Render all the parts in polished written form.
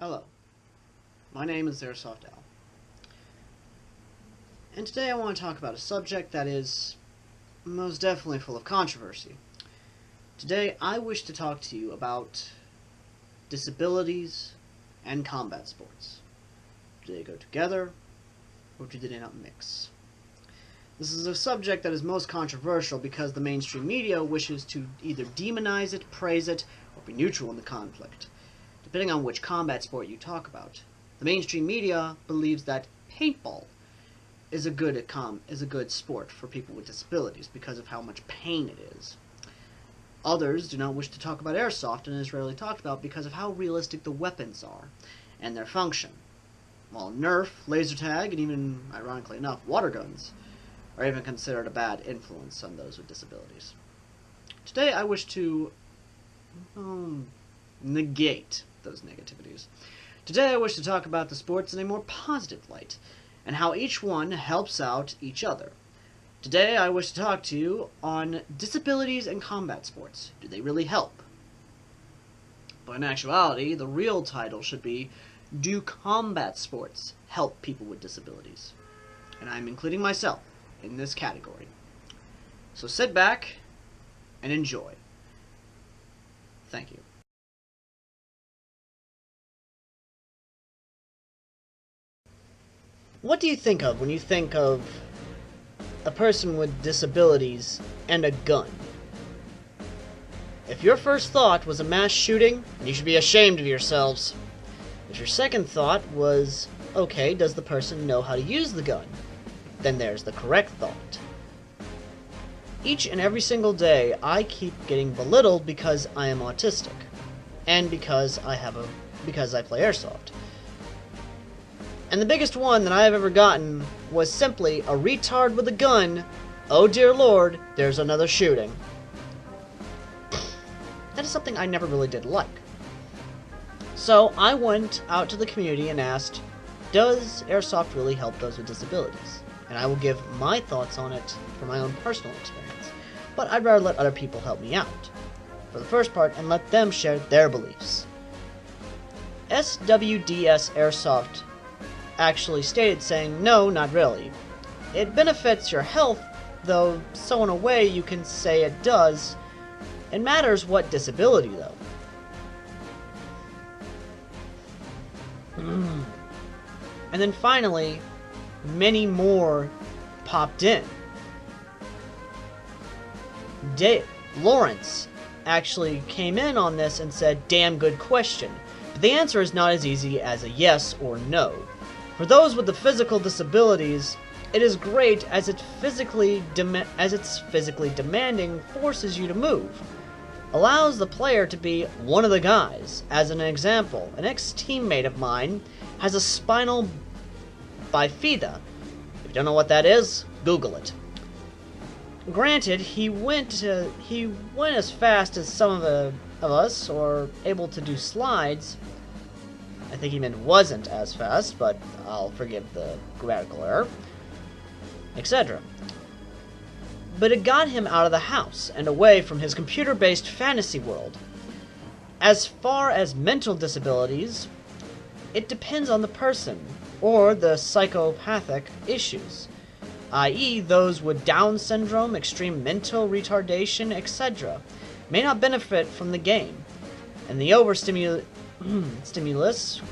Hello, my name is Airsoft Al, and today I want to talk about a subject that is most definitely full of controversy. Today I wish to talk to you about disabilities and combat sports. Do they go together, or do they not mix? This is a subject that is most controversial because the mainstream media wishes to either demonize it, praise it, or be neutral in the conflict, depending on which combat sport you talk about. The mainstream media believes that paintball is a good sport for people with disabilities because of how much pain it is. Others do not wish to talk about airsoft, and is rarely talked about because of how realistic the weapons are and their function. While nerf, laser tag, and even, ironically enough, water guns are even considered a bad influence on those with disabilities. Today I wish to negate those negativities. Today I wish to talk about the sports in a more positive light, and how each one helps out each other. Today I wish to talk to you on disabilities and combat sports. Do they really help? But in actuality, the real title should be, do combat sports help people with disabilities? And I'm including myself in this category. So sit back and enjoy. Thank you. What do you think of when you think of a person with disabilities and a gun? If your first thought was a mass shooting, you should be ashamed of yourselves. If your second thought was, okay, does the person know how to use the gun? Then there's the correct thought. Each and every single day, I keep getting belittled because I am autistic, and because I play airsoft. And the biggest one that I have ever gotten was simply a retard with a gun. Oh dear lord, there's another shooting. That is something I never really did like. So I went out to the community and asked, does airsoft really help those with disabilities? And I will give my thoughts on it from my own personal experience. But I'd rather let other people help me out for the first part and let them share their beliefs. SWDS Airsoft actually stated saying, no, not really. It benefits your health, though, so in a way you can say it does. It matters what disability, though. And then finally, many more popped in. Lawrence actually came in on this and said, damn good question. But the answer is not as easy as a yes or no. For those with the physical disabilities, it is great as its physically demanding forces you to move. Allows the player to be one of the guys. As an example, an ex-teammate of mine has a spinal bifida. If you don't know what that is, Google it. Granted, he went as fast as some of us, or able to do slides. I think he meant wasn't as fast, but I'll forgive the grammatical error, etc. But it got him out of the house and away from his computer-based fantasy world. As far as mental disabilities, it depends on the person, or the psychopathic issues, i.e. those with Down syndrome, extreme mental retardation, etc., may not benefit from the game, and the overstimulus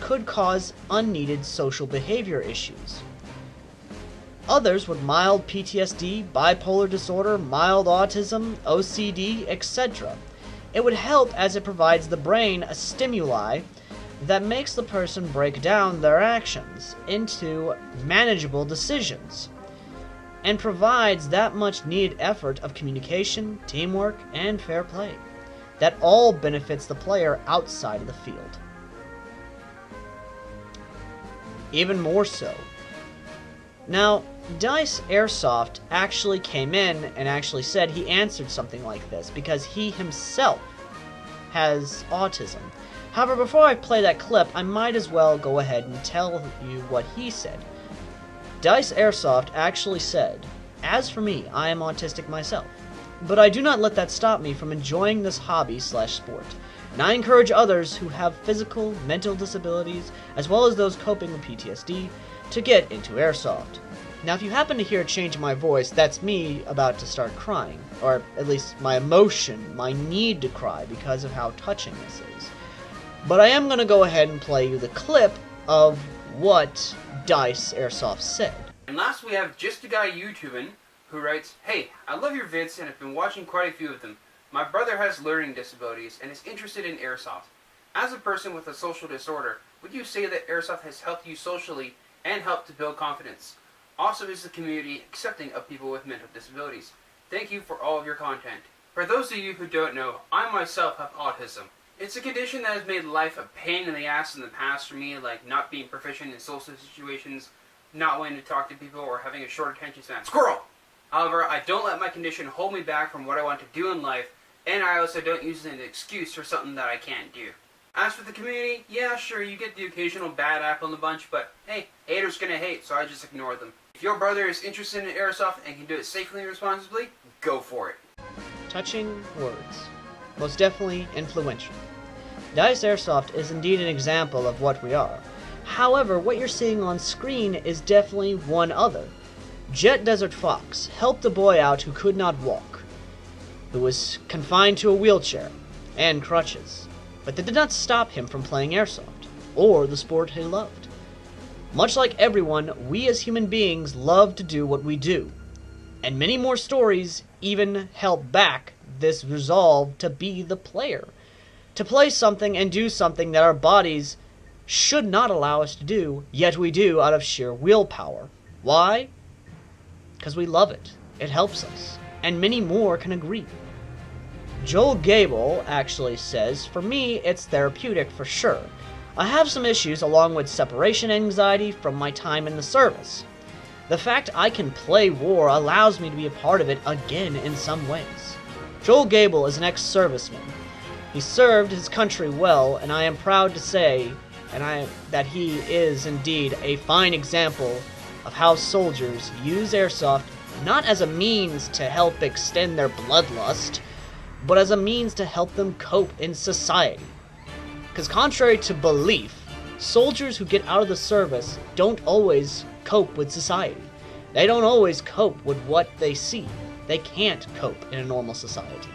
could cause unneeded social behavior issues. Others with mild PTSD, bipolar disorder, mild autism, OCD, etc. It would help as it provides the brain a stimuli that makes the person break down their actions into manageable decisions, and provides that much needed effort of communication, teamwork, and fair play. That all benefits the player outside of the field. Even more so. Now, Dice Airsoft actually came in and actually said he answered something like this because he himself has autism. However, before I play that clip, I might as well go ahead and tell you what he said. Dice Airsoft actually said, as for me, I am autistic myself, but I do not let that stop me from enjoying this hobby/sport. and I encourage others who have physical, mental disabilities, as well as those coping with PTSD, to get into airsoft. Now, if you happen to hear a change in my voice, that's me about to start crying, or at least my emotion, my need to cry because of how touching this is. But I am going to go ahead and play you the clip of what Dice Airsoft said. And last we have Just a Guy YouTubing, who writes, "Hey, I love your vids and have been watching quite a few of them. My brother has learning disabilities and is interested in airsoft. As a person with a social disorder, would you say that airsoft has helped you socially and helped to build confidence? Also, is the community accepting of people with mental disabilities? Thank you for all of your content. For those of you who don't know, I myself have autism. It's a condition that has made life a pain in the ass in the past for me, like not being proficient in social situations, not wanting to talk to people, or having a short attention span. Squirrel! However, I don't let my condition hold me back from what I want to do in life, and I also don't use it as an excuse for something that I can't do. As for the community, yeah, sure, you get the occasional bad apple in the bunch, but hey, haters gonna hate, so I just ignore them. If your brother is interested in airsoft and can do it safely and responsibly, go for it." Touching words. Most definitely influential. Dice Airsoft is indeed an example of what we are. However, what you're seeing on screen is definitely one other. Jet Desert Fox helped a boy out who could not walk, who was confined to a wheelchair and crutches, but that did not stop him from playing airsoft, or the sport he loved. Much like everyone, we as human beings love to do what we do, and many more stories even help back this resolve to be the player, to play something and do something that our bodies should not allow us to do, yet we do out of sheer willpower. Why? Because we love it. It helps us, and many more can agree. Joel Gable actually says, "For me, it's therapeutic for sure. I have some issues along with separation anxiety from my time in the service. The fact I can play war allows me to be a part of it again in some ways." Joel Gable is an ex-serviceman. He served his country well, and I am proud to say that he is indeed a fine example of how soldiers use airsoft not as a means to help extend their bloodlust, but as a means to help them cope in society. Because contrary to belief, soldiers who get out of the service don't always cope with society. They don't always cope with what they see. They can't cope in a normal society.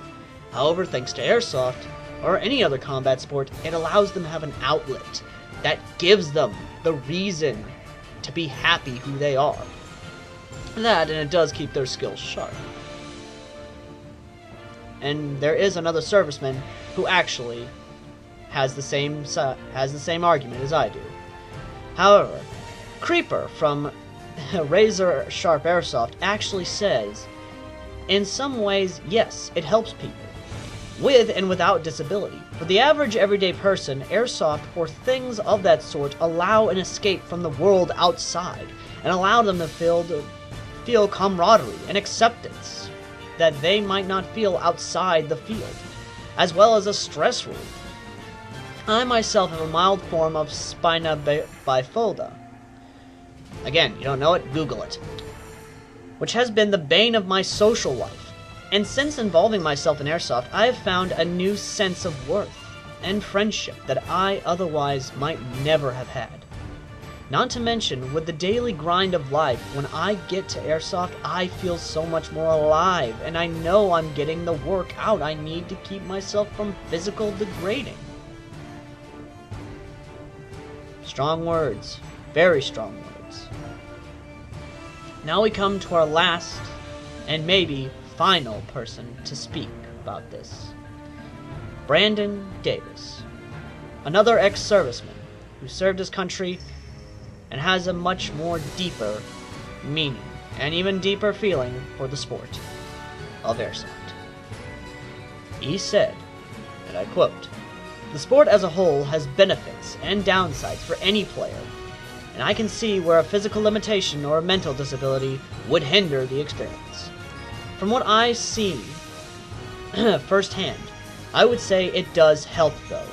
However, thanks to airsoft, or any other combat sport, it allows them to have an outlet that gives them the reason to be happy who they are. That, and it does keep their skills sharp. And there is another serviceman who actually has the same argument as I do. However, Creeper from Razor Sharp Airsoft actually says, "In some ways, yes, it helps people, with and without disability. For the average everyday person, airsoft or things of that sort allow an escape from the world outside, and allow them to feel camaraderie and acceptance that they might not feel outside the field, as well as a stress relief. I myself have a mild form of spina bifida. Again, you don't know it? Google it. Which has been the bane of my social life. And since involving myself in airsoft, I have found a new sense of worth and friendship that I otherwise might never have had. Not to mention, with the daily grind of life, when I get to airsoft, I feel so much more alive, and I know I'm getting the work out I need to keep myself from physical degrading." Strong words. Very strong words. Now we come to our last, and maybe final person to speak about this. Brandon Davis. Another ex-serviceman who served his country and has a much more deeper meaning and even deeper feeling for the sport of airsoft. He said, and I quote, "The sport as a whole has benefits and downsides for any player, and I can see where a physical limitation or a mental disability would hinder the experience. From what I see firsthand, I would say it does help though.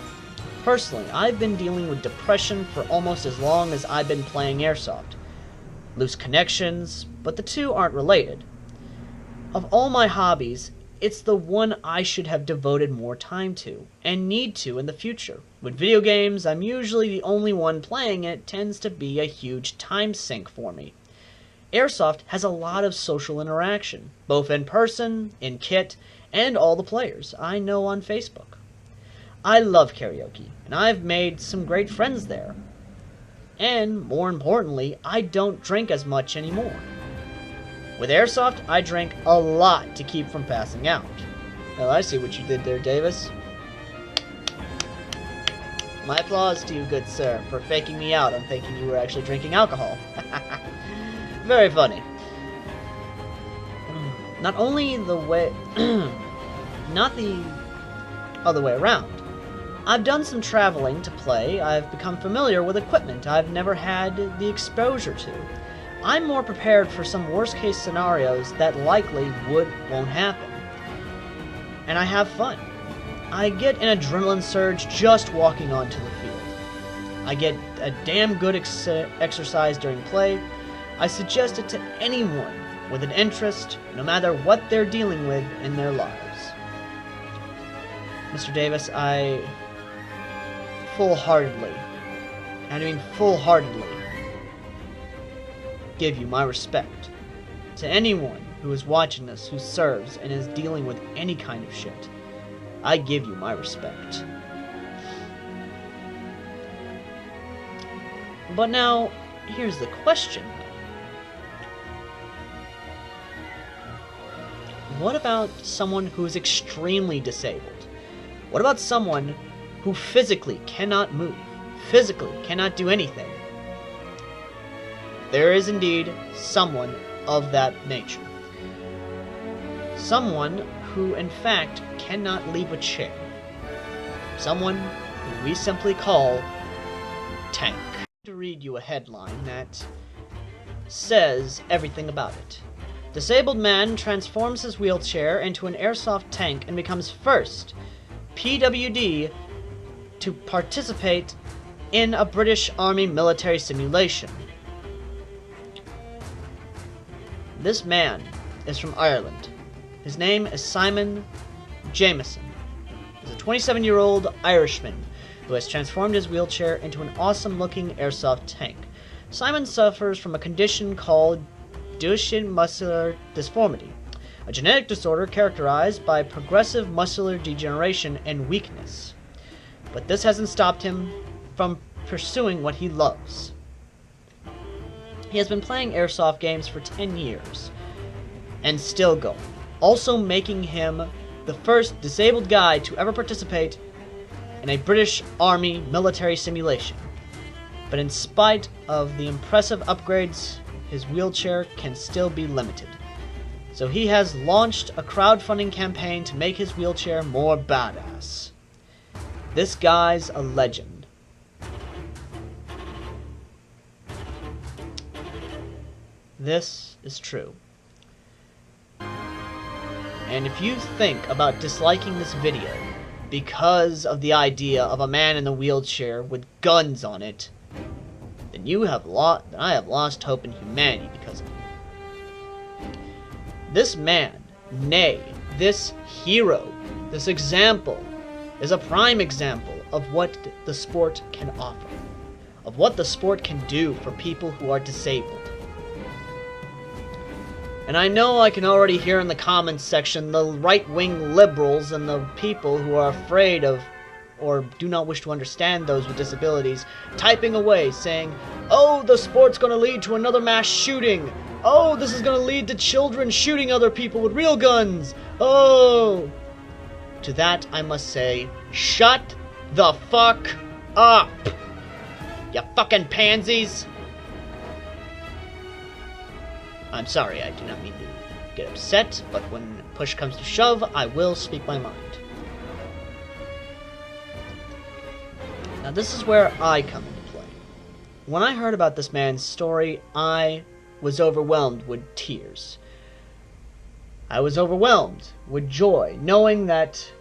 Personally, I've been dealing with depression for almost as long as I've been playing airsoft. Loose connections, but the two aren't related. Of all my hobbies, it's the one I should have devoted more time to, and need to in the future. With video games, I'm usually the only one playing it. Tends to be a huge time sink for me. Airsoft has a lot of social interaction, both in person, in kit, and all the players I know on Facebook. I love karaoke, and I've made some great friends there. And, more importantly, I don't drink as much anymore. With Airsoft, I drink a lot to keep from passing out. Well, I see what you did there, Davis. My applause to you, good sir, for faking me out on thinking you were actually drinking alcohol. Very funny. Not only the way... not the other way around. I've done some traveling to play. I've become familiar with equipment I've never had the exposure to. I'm more prepared for some worst-case scenarios that likely won't happen. And I have fun. I get an adrenaline surge just walking onto the field. I get a damn good exercise during play. I suggest it to anyone with an interest, no matter what they're dealing with in their lives. Mr. Davis, I full-heartedly give you my respect. To anyone who is watching this, who serves, and is dealing with any kind of shit, I give you my respect. But now, here's the question. What about someone who is extremely disabled? What about someone who physically cannot move, physically cannot do anything? There is indeed someone of that nature. Someone who, in fact, cannot leave a chair. Someone who we simply call Tank. To read you a headline that says everything about it. Disabled man transforms his wheelchair into an airsoft tank and becomes first PWD to participate in a British Army military simulation. This man is from Ireland. His name is Simon Jameson. He's a 27-year-old Irishman who has transformed his wheelchair into an awesome-looking airsoft tank. Simon suffers from a condition called Duchenne muscular dysformity, a genetic disorder characterized by progressive muscular degeneration and weakness. But this hasn't stopped him from pursuing what he loves. He has been playing airsoft games for 10 years, and still going, also making him the first disabled guy to ever participate in a British Army military simulation. But in spite of the impressive upgrades, his wheelchair can still be limited. So he has launched a crowdfunding campaign to make his wheelchair more badass. This guy's a legend. This is true. And if you think about disliking this video because of the idea of a man in a wheelchair with guns on it, then I have lost hope in humanity because of you. This man, nay, this hero, this example, is a prime example of what the sport can offer, of what the sport can do for people who are disabled. And I know I can already hear in the comments section the right-wing liberals and the people who are afraid of or do not wish to understand those with disabilities typing away saying, "Oh, the sport's going to lead to another mass shooting. Oh, this is going to lead to children shooting other people with real guns. Oh." To that I must say, shut the fuck up, you fucking pansies. I'm sorry, I do not mean to get upset, but when push comes to shove, I will speak my mind. Now this is where I come into play. When I heard about this man's story, I was overwhelmed with tears. I was overwhelmed with joy, knowing that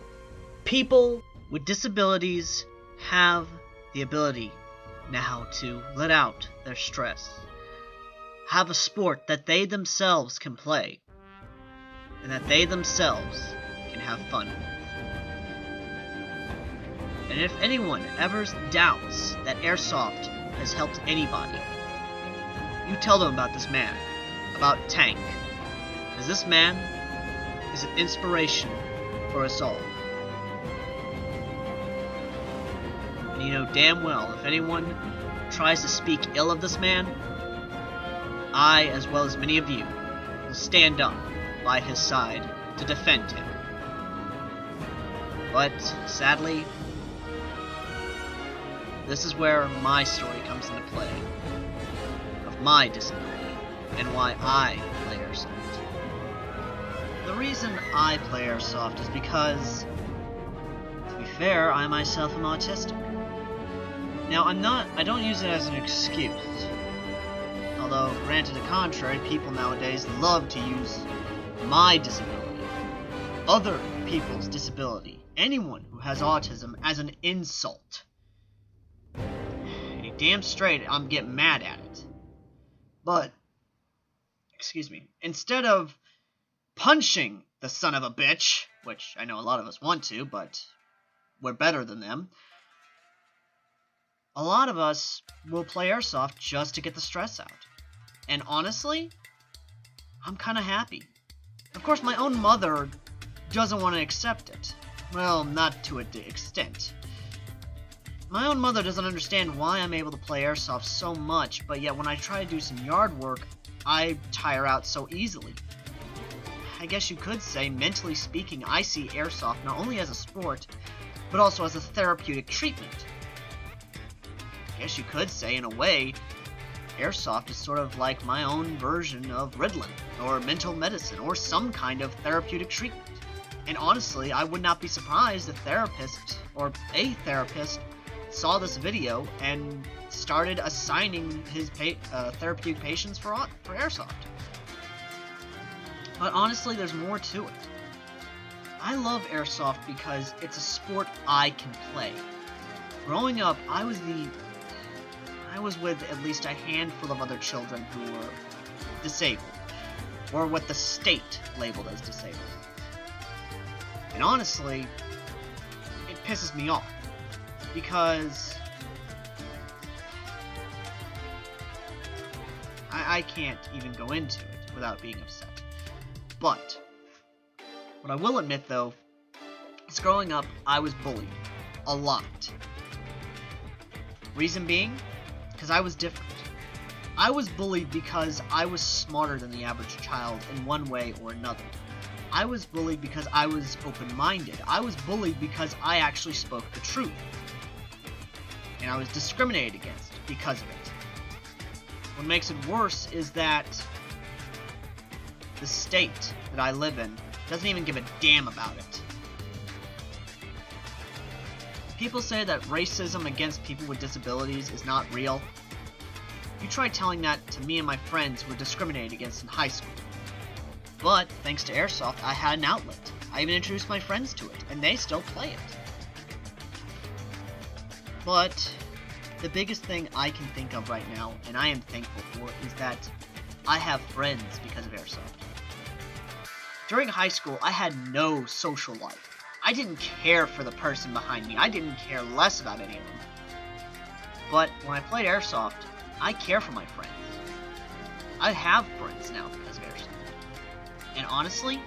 people with disabilities have the ability now to let out their stress. Have a sport that they themselves can play, and that they themselves and have fun with. And if anyone ever doubts that airsoft has helped anybody, you tell them about this man, about Tank, because this man is an inspiration for us all. And you know damn well, if anyone tries to speak ill of this man, I, as well as many of you, will stand up by his side to defend him. But, sadly, this is where my story comes into play, of my disability, and why I play airsoft. The reason I play airsoft is because, to be fair, I myself am autistic. Now, I don't use it as an excuse. Although, granted the contrary, people nowadays love to use my disability, other people's disability, anyone who has autism, as an insult. And you're damn straight I'm getting mad at it. But, excuse me, instead of punching the son of a bitch, which I know a lot of us want to, but we're better than them, a lot of us will play airsoft just to get the stress out. And honestly, I'm kind of happy. Of course, my own mother doesn't want to accept it. Well, not to an extent. My own mother doesn't understand why I'm able to play airsoft so much, but yet when I try to do some yard work, I tire out so easily. I guess you could say, mentally speaking, I see airsoft not only as a sport, but also as a therapeutic treatment. I guess you could say, in a way, airsoft is sort of like my own version of Ritalin, or mental medicine, or some kind of therapeutic treatment. And honestly, I would not be surprised if a therapist saw this video and started assigning his therapeutic patients for airsoft. But honestly, there's more to it. I love airsoft because it's a sport I can play. Growing up, I was with at least a handful of other children who were disabled, or what the state labeled as disabled. And honestly, it pisses me off, because I can't even go into it without being upset. But what I will admit, though, is growing up, I was bullied a lot. Reason being, because I was different. I was bullied because I was smarter than the average child in one way or another. I was bullied because I was open-minded. I was bullied because I actually spoke the truth. And I was discriminated against because of it. What makes it worse is that the state that I live in doesn't even give a damn about it. People say that racism against people with disabilities is not real. You try telling that to me and my friends who were discriminated against in high school. But, thanks to airsoft, I had an outlet. I even introduced my friends to it, and they still play it. But, the biggest thing I can think of right now, and I am thankful for, is that I have friends because of airsoft. During high school, I had no social life. I didn't care for the person behind me. I didn't care less about any of them. But when I played airsoft, I care for my friends. I have friends now because of airsoft. And honestly,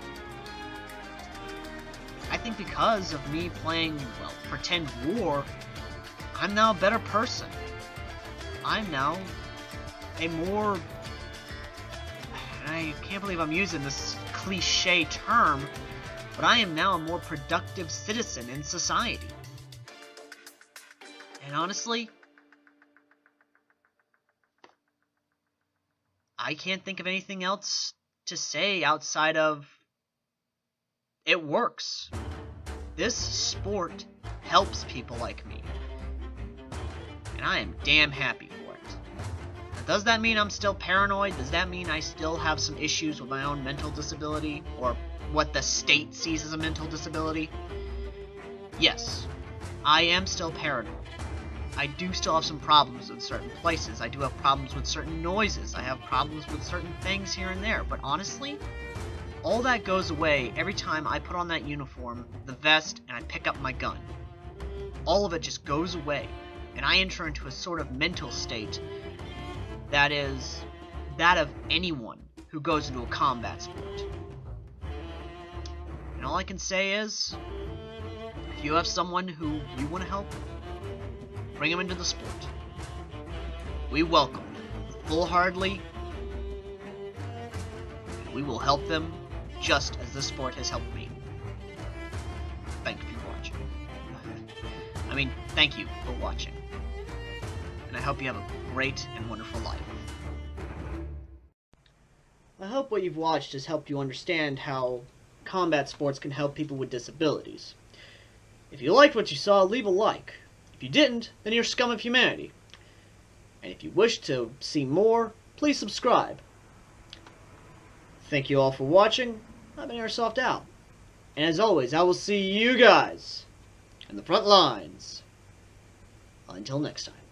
I think because of me playing, well, pretend war, I'm now a better person. I'm now a more... I can't believe I'm using this cliche term, but I am now a more productive citizen in society. And honestly, I can't think of anything else to say outside of it works. This sport helps people like me. And I am damn happy for it. Now, does that mean I'm still paranoid? Does that mean I still have some issues with my own mental disability? Or what the state sees as a mental disability? Yes, I am still paranoid. I do still have some problems in certain places. I do have problems with certain noises. I have problems with certain things here and there. But honestly, all that goes away every time I put on that uniform, the vest, and I pick up my gun. All of it just goes away, and I enter into a sort of mental state that is that of anyone who goes into a combat sport. And all I can say is, if you have someone who you want to help, bring them into the sport. We welcome them full-heartedly, and we will help them just as this sport has helped me. Thank you for watching. Thank you for watching. And I hope you have a great and wonderful life. I hope what you've watched has helped you understand how combat sports can help people with disabilities. If you liked what you saw, leave a like. If you didn't, then you're scum of humanity. And if you wish to see more, please subscribe. Thank you all for watching. I've been Airsoft out. And as always, I will see you guys in the front lines. Until next time.